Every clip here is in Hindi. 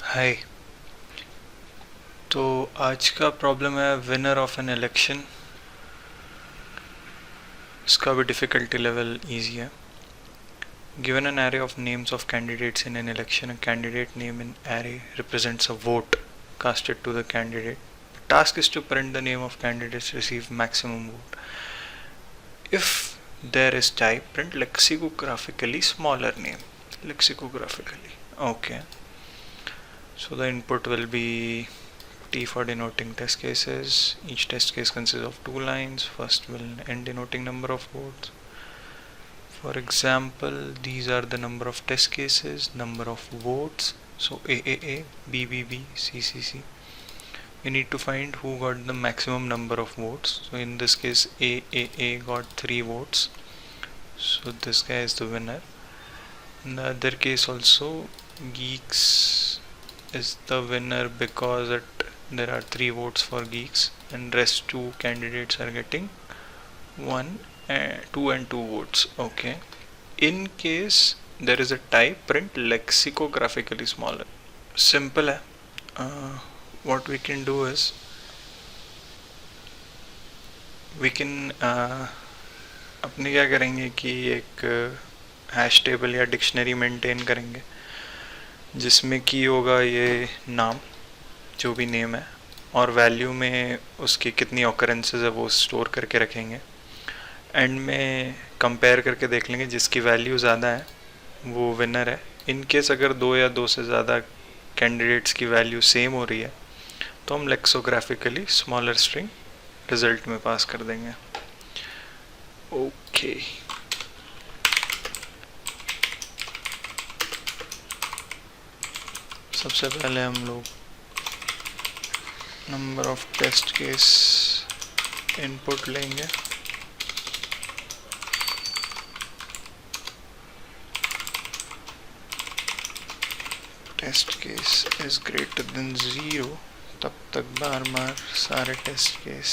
हाय। तो आज का प्रॉब्लम है विनर ऑफ एन इलेक्शन। इसका भी डिफ़िकल्टी लेवल इजी है। Given an array of names of candidates in an election, a candidate name in array represents a vote casted to the candidate. The task is to print the name of candidates receive maximum vote. If there is type, print lexicographically smaller name. Lexicographically. Okay. So the input will be T for denoting test cases. Each test case consists of two lines. First will N denoting number of votes. For example, these are the number of test cases, number of votes. So AAA, BBB, CCC. We need to find who got the maximum number of votes. So in this case, AAA got 3 votes. So this guy is the winner. In the other case also, Geeks is the winner because there are 3 votes for Geeks, and rest 2 candidates are getting 1, 2 and 2 votes. Okay. In case there is a tie, print lexicographically smaller. Simple है. What we can do is we can अपने क्या करेंगे कि एक हैश टेबल या डिक्शनरी मेंटेन करेंगे जिसमें की होगा ये नाम, जो भी नेम है, और वैल्यू में उसकी कितनी ऑकरेंसेस है वो स्टोर करके रखेंगे. एंड में कंपेयर करके देख लेंगे, जिसकी वैल्यू ज़्यादा है वो विनर है. इन केस अगर 2 या 2 से ज़्यादा कैंडिडेट्स की वैल्यू सेम हो रही है तो हम लेक्सोग्राफिकली स्मॉलर स्ट्रिंग रिजल्ट में पास कर देंगे. ओके. सबसे पहले हम लोग number of test case input लेंगे. Test case is greater than 0, तब तक बार बार सारे टेस्ट केस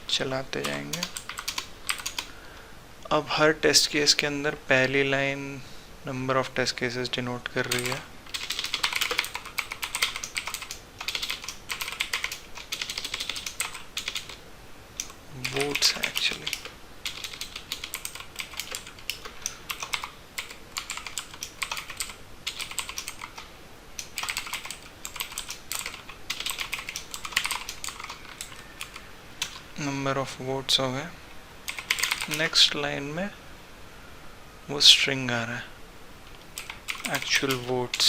चलाते जाएंगे. अब हर टेस्ट केस के अंदर पहली line number of test cases denote कर रही है. Votes actually. Number of votes हो गए. नेक्स्ट लाइन में वो स्ट्रिंग आ रहा है, actual votes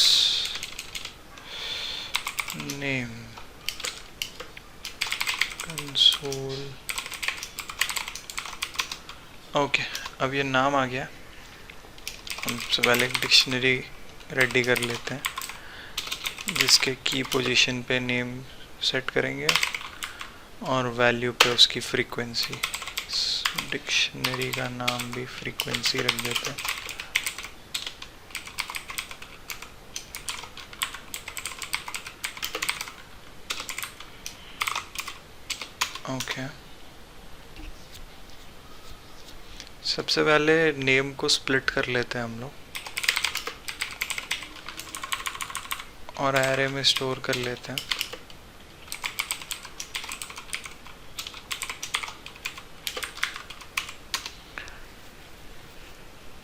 name console. Okay. अब ये नाम आ गया. हम सबसे पहले एक डिक्शनरी रेडी कर लेते हैं जिसके की पोजीशन पे नेम सेट करेंगे और वैल्यू पे उसकी फ्रीक्वेंसी. डिक्शनरी का नाम भी फ्रीक्वेंसी रख देते हैं. ओके. सबसे पहले नेम को स्प्लिट कर लेते हैं हम लोग और एरे में स्टोर कर लेते हैं.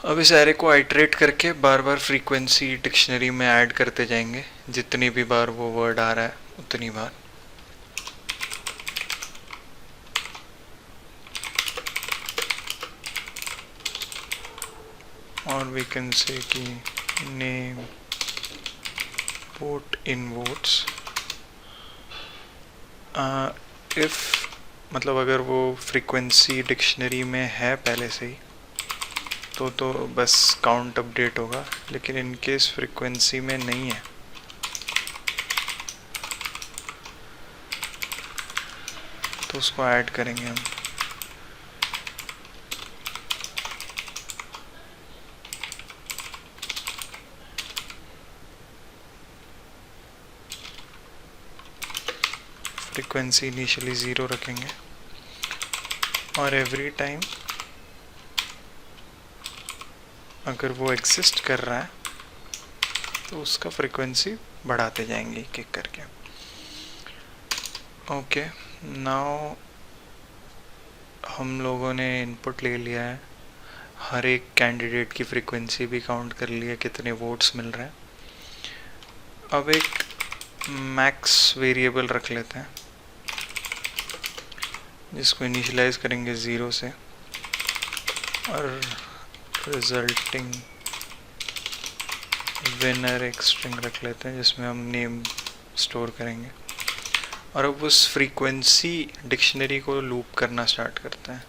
अब इस एरे को आइटरेट करके बार बार फ्रीक्वेंसी डिक्शनरी में ऐड करते जाएंगे. जितनी भी बार वो वर्ड आ रहा है उतनी बार. और वी कैन से कि name vote in votes. If मतलब अगर वो फ्रीक्वेंसी डिक्शनरी में है पहले से ही तो बस काउंट अपडेट होगा, लेकिन इन केस फ्रीक्वेंसी में नहीं है तो उसको ऐड करेंगे हम. फ्रीक्वेंसी इनिशियली 0 रखेंगे और एवरी टाइम अगर वो एग्जिस्ट कर रहा है तो उसका फ्रीक्वेंसी बढ़ाते जाएंगे एक एक करके। ओके, नाउ हम लोगों ने इनपुट ले लिया है, हर एक कैंडिडेट की फ्रीक्वेंसी भी काउंट कर लिया, कितने वोट्स मिल रहे हैं। अब एक मैक्स वेरिएबल रख लेते हैं जिसको इनिशियलाइज करेंगे 0 से, और रिजल्टिंग विनर एक स्ट्रिंग रख लेते हैं जिसमें हम नेम स्टोर करेंगे। और अब उस फ्रीक्वेंसी डिक्शनरी को लूप करना स्टार्ट करते हैं।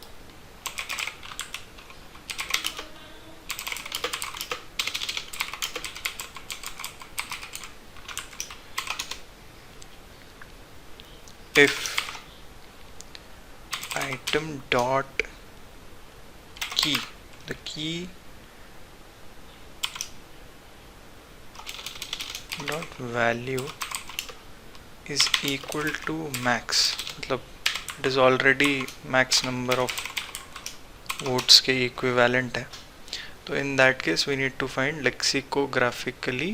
if item dot key, the key dot value is equal to max, मतलब it is already max number of votes के equivalent है, तो in that case we need to find lexicographically,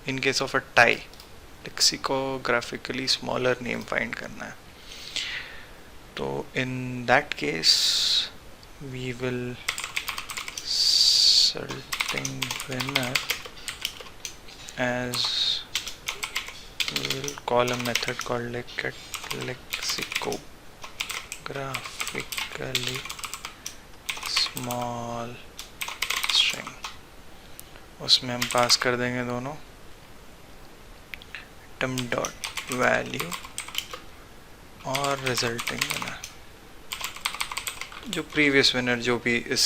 in case of a tie lexicographically smaller name find करना है। तो in that case we will resulting winner as we will call a method called lexicographically small string, उसमें हम पास कर देंगे दोनों item dot value और रिजल्टिंग विनर, जो प्रीवियस विनर जो भी इस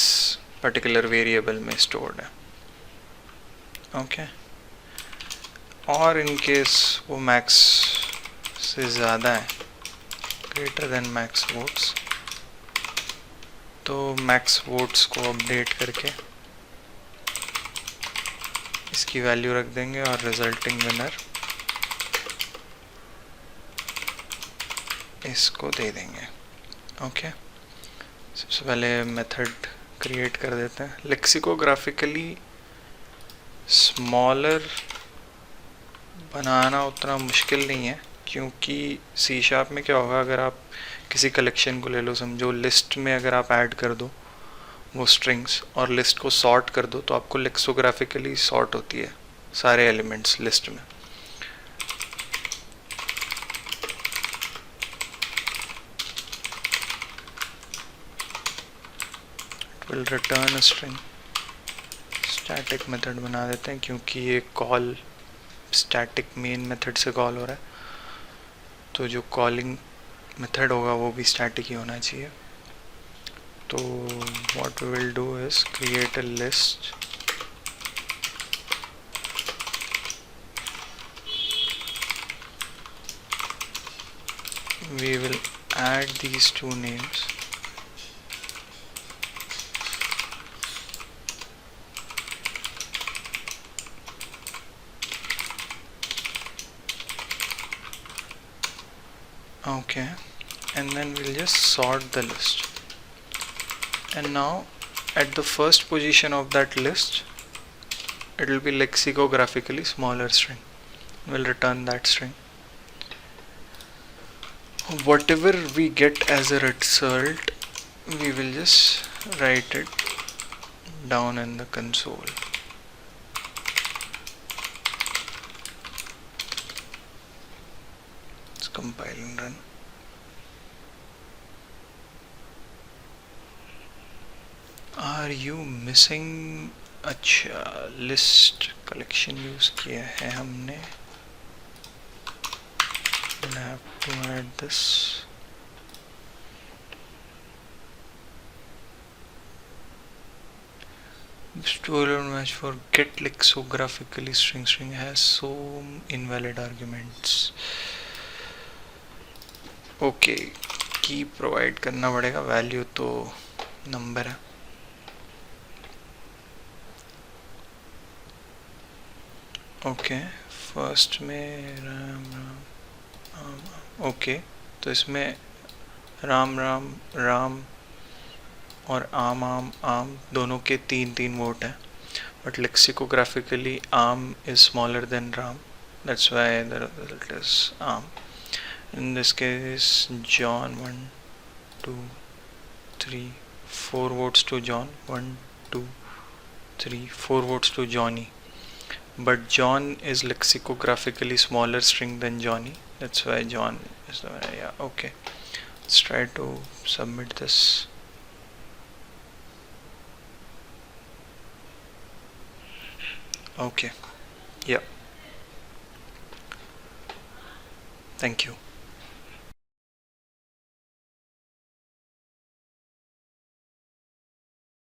पर्टिकुलर वेरिएबल में स्टोर्ड है। ओके, और इन केस वो मैक्स से ज़्यादा है, ग्रेटर देन मैक्स वोट्स, तो मैक्स वोट्स को अपडेट करके इसकी वैल्यू रख देंगे और रिजल्टिंग विनर इसको दे देंगे। ओके, सबसे पहले मेथड क्रिएट कर देते हैं। लेक्सिकोग्राफिकली स्मॉलर बनाना उतना मुश्किल नहीं है, क्योंकि सी शार्प में क्या होगा, अगर आप किसी कलेक्शन को ले लो, समझो लिस्ट में अगर आप ऐड कर दो वो स्ट्रिंग्स और लिस्ट को सॉर्ट कर दो, तो आपको लेक्सोग्राफिकली सॉर्ट होती है सारे एलिमेंट्स लिस्ट में। Will return a string, static method बना देते हैं क्योंकि ये कॉल स्टैटिक मेन मेथड से कॉल हो रहा है, तो जो कॉलिंग मेथड होगा वो भी स्टैटिक ही होना चाहिए। तो what we will do is create a list we will add these two names okay, and then we'll just sort the list, and now at the first position of that list it will be lexicographically smaller string. We'll return that string. Whatever we get as a result we will just write it down in the console. Let's compile and run. Are you missing? अच्छा, लिस्ट कलेक्शन यूज किया है हमने। I have to add this. Stored match for get lexicographically string has so invalid arguments. Okay, की प्रोवाइड करना पड़ेगा, वैल्यू तो नंबर है। ओके, फर्स्ट में राम राम ओके, तो इसमें राम राम राम और आम आम आम दोनों के 3-3 वोट हैं। but lexicographically Am is smaller than Ram. That's why the result is Am. In this case, John, 1, 2, 3, 4 votes to John, 1, 2, 3, 4 votes to Johnny. But John is lexicographically smaller string than Johnny. That's why John is the winner. Yeah, okay. Let's try to submit this. Okay. Yeah. Thank you.